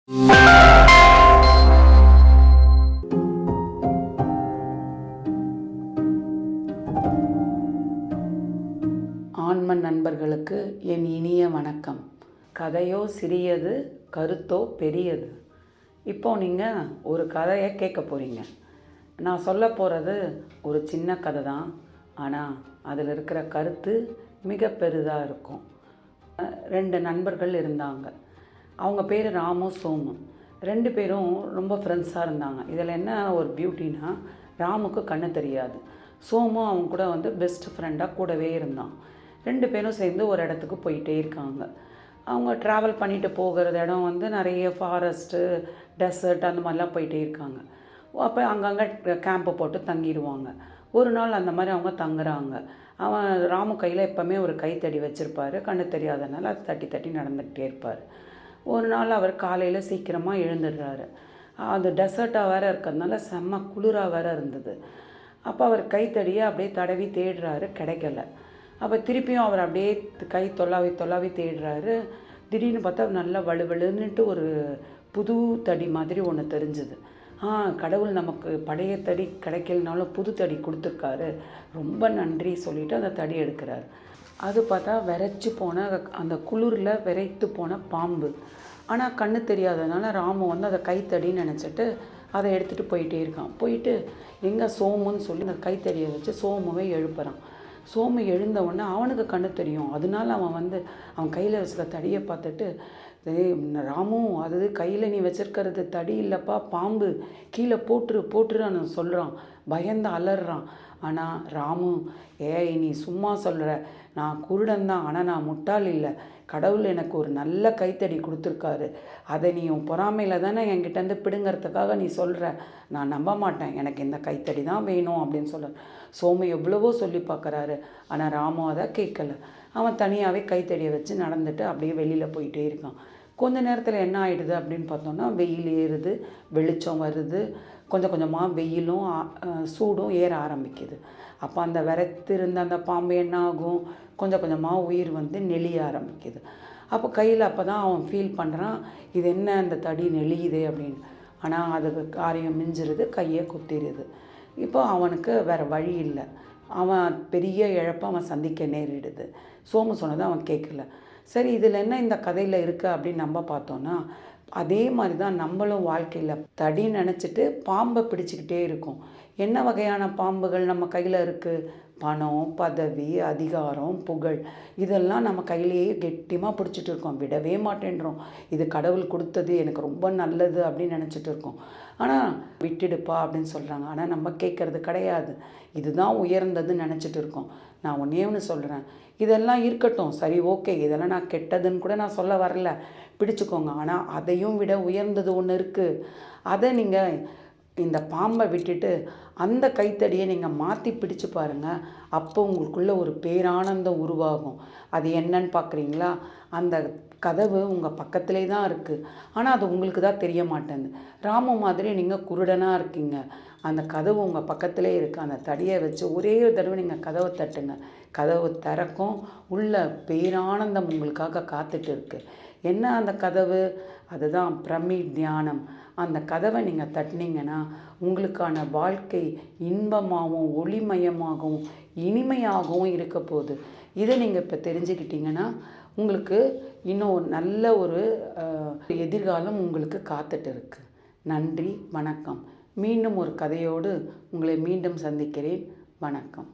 ஆன்ம நண்பர்களுக்கு என் இனிய வணக்கம். கதையோ சிறியது, கருத்தோ பெரியது. இப்போ நீங்கள் ஒரு கதையை கேட்க போகிறீங்க. நான் சொல்ல போகிறது ஒரு சின்ன கதை தான், ஆனால் அதில் இருக்கிற கருத்து மிக பெரிதாக இருக்கும். 2 நண்பர்கள் இருந்தாங்க. அவங்க பேர் ராமு, சோமு. 2 பேரும் ரொம்ப ஃப்ரெண்ட்ஸாக இருந்தாங்க. இதில் என்ன ஒரு பியூட்டினா, ராமுக்கு கண்ணு தெரியாது. சோமு அவங்க கூட பெஸ்ட் ஃப்ரெண்டாக கூடவே இருந்தான். 2 பேரும் சேர்ந்து ஒரு இடத்துக்கு போயிட்டே இருக்காங்க. அவங்க ட்ராவல் பண்ணிட்டு போகிற இடம் நிறைய ஃபாரஸ்ட்டு, டெசர்ட் அந்த மாதிரிலாம் போயிட்டே இருக்காங்க. அப்போ அங்கங்கே கேம்ப்பு போட்டு தங்கிடுவாங்க. ஒரு நாள் அந்த மாதிரி அவங்க தங்குறாங்க. அவன் ராமு கையில் எப்போவுமே ஒரு கைத்தடி வச்சுருப்பார். கண்ணு தெரியாதனால அது தட்டி தட்டி நடந்துக்கிட்டே இருப்பார். ஒரு நாள் அவர் காலையில் சீக்கிரமாக எழுந்துடுறாரு. அது டெசர்ட்டாக வேறு இருக்கிறதுனால செம்ம குளிராக வேறு இருந்தது. அப்போ அவர் கைத்தடியை அப்படியே தடவி தேடுறாரு, கிடைக்கல. அப்போ திருப்பியும் அவர் அப்படியே கை தொல்லாவி தேடுறாரு. திடீர்னு பார்த்தா நல்லா வலுவலுன்னுட்டு ஒரு புது தடி மாதிரி ஒன்று தெரிஞ்சுது. கடவுள் நமக்கு பழைய தடி கிடைக்கலனாலும் புது தடி கொடுத்துருக்காரு, ரொம்ப நன்றி சொல்லிவிட்டு அந்த தடி எடுக்கிறார். அது பார்த்தா விரைச்சி போன அந்த குளிரில் விரைத்து போன பாம்பு. ஆனால் கண்ணு தெரியாததுனால ராமு அதை கைத்தடின்னு நினச்சிட்டு அதை எடுத்துகிட்டு போயிட்டே இருக்கான். போயிட்டு எங்கே சோமுன்னு சொல்லி அந்த கைத்தடியை வச்சு சோமுவை எழுப்புறான். சோமு எழுந்தவுடனே அவனுக்கு கண்ணு தெரியும். அதனால அவன் கையில் வச்சுருக்க தடியை பார்த்துட்டு, ராமு, அது கையில் நீ வச்சுருக்கிறது தடி இல்லைப்பா, பாம்பு, கீழே போட்டுருன்னு சொல்கிறான். பயந்து அலறான். ஆனால் ராமு, நீ சும்மா சொல்கிற, நான் குருடன் தான், ஆனால் நான் முட்டாள் இல்லை. கடவுள் எனக்கு ஒரு நல்ல கைத்தடி கொடுத்துருக்காரு. அதை நீ உன் பொறாமையில் தானே என்கிட்டேருந்து பிடுங்கிறதுக்காக நீ சொல்கிற. நான் நம்ப மாட்டேன், எனக்கு இந்த கைத்தடி தான் வேணும் அப்படின்னு சொல்ல. சோமு எவ்வளவோ சொல்லி பார்க்குறாரு, ஆனால் ராமு அதை கேட்கல. அவன் தனியாகவே கைத்தடியை வச்சு நடந்துட்டு அப்படியே வெளியில் போயிட்டே இருக்கான். கொஞ்ச நேரத்தில் என்ன ஆகிடுது அப்படின்னு பார்த்தோன்னா, வெயில் ஏறுது, வெளிச்சம் வருது. கொஞ்சம் கொஞ்சமாக வெயிலும் சூடும் ஏற ஆரம்பிக்குது. அப்போ அந்த விரைத்திருந்த அந்த பாம்பு என்ன ஆகும், கொஞ்சம் கொஞ்சமாக உயிர் நெளிய ஆரம்பிக்குது. அப்போ கையில் அப்போ தான் அவன் ஃபீல் பண்ணுறான், இது என்ன அந்த தடி நெளியுதே அப்படின்னு. ஆனால் அதுக்கு காரியம் மிஞ்சிருது, கையை குத்திடுது. இப்போ அவனுக்கு வேறு வழி இல்லை. அவன் பெரிய இழப்பை அவன் சந்திக்க நேரிடுது. சோமு சொன்னதை அவன் கேட்கல. சரி, இதில் என்ன இந்த கதையில் இருக்குது அப்படின்னு நம்ம பார்த்தோன்னா, அதே மாதிரி தான் நம்மளும் வாழ்க்கையில் தடி நினச்சிட்டு பாம்பை பிடிச்சிக்கிட்டே இருக்கோம். என்ன வகையான பாம்புகள் நம்ம கையில் இருக்குது? பணம், பதவி, அதிகாரம், புகழ், இதெல்லாம் நம்ம கையிலேயே கெட்டியமாக பிடிச்சிட்டு இருக்கோம், விடவே மாட்டேன்றோம். இது கடவுள் கொடுத்தது, எனக்கு ரொம்ப நல்லது அப்படின்னு நினச்சிட்டு இருக்கோம். ஆனால் விட்டுடுப்பா அப்படின்னு சொல்கிறாங்க. ஆனால் நம்ம கேட்குறது கிடையாது. இதுதான் உயர்ந்ததுன்னு நினச்சிட்டு இருக்கோம். நான் ஒன்றே ஒன்று சொல்கிறேன், இதெல்லாம் இருக்கட்டும், சரி, ஓகே, இதெல்லாம் நான் கெட்டதுன்னு கூட நான் சொல்ல வரல, பிடிச்சிக்கோங்க. ஆனால் அதையும் விட உயர்ந்தது ஒன்று இருக்குது. அதை நீங்கள் இந்த பாம்பை விட்டுட்டு அந்த கைத்தடியை நீங்கள் மாற்றி பிடிச்சு பாருங்கள். அப்போ உங்களுக்குள்ள ஒரு பேரானந்தம் உருவாகும். அது என்னன்னு பார்க்குறீங்களா? அந்த கதவு உங்கள் பக்கத்திலே தான் இருக்குது, ஆனால் அது உங்களுக்கு தான் தெரிய மாட்டேங்குது. ராமு மாதிரி நீங்கள் குருடனாக இருக்கீங்க, அந்த கதவு உங்கள் பக்கத்திலே இருக்குது. அந்த தடியை வச்சு ஒரே ஒரு தடவை நீங்கள் கதவை தட்டுங்க, கதவு திறக்கும். உள்ள பேரானந்தம் உங்களுக்காக காத்துட்டு இருக்குது. என்ன அந்த கதவு? அதுதான் பிரமி தியானம். அந்த கதவை நீங்கள் தட்டினீங்கன்னா உங்களுக்கான வாழ்க்கை இன்பமாகவும் ஒளிமயமாகவும் இனிமையாகவும் இருக்க போகுது. இதை நீங்கள் இப்போ தெரிஞ்சுக்கிட்டீங்கன்னா உங்களுக்கு இன்னும் நல்ல ஒரு எதிர்காலம் உங்களுக்கு காத்துட்டு இருக்கு. நன்றி, வணக்கம். மீண்டும் ஒரு கதையோடு உங்களை மீண்டும் சந்திக்கிறேன். வணக்கம்.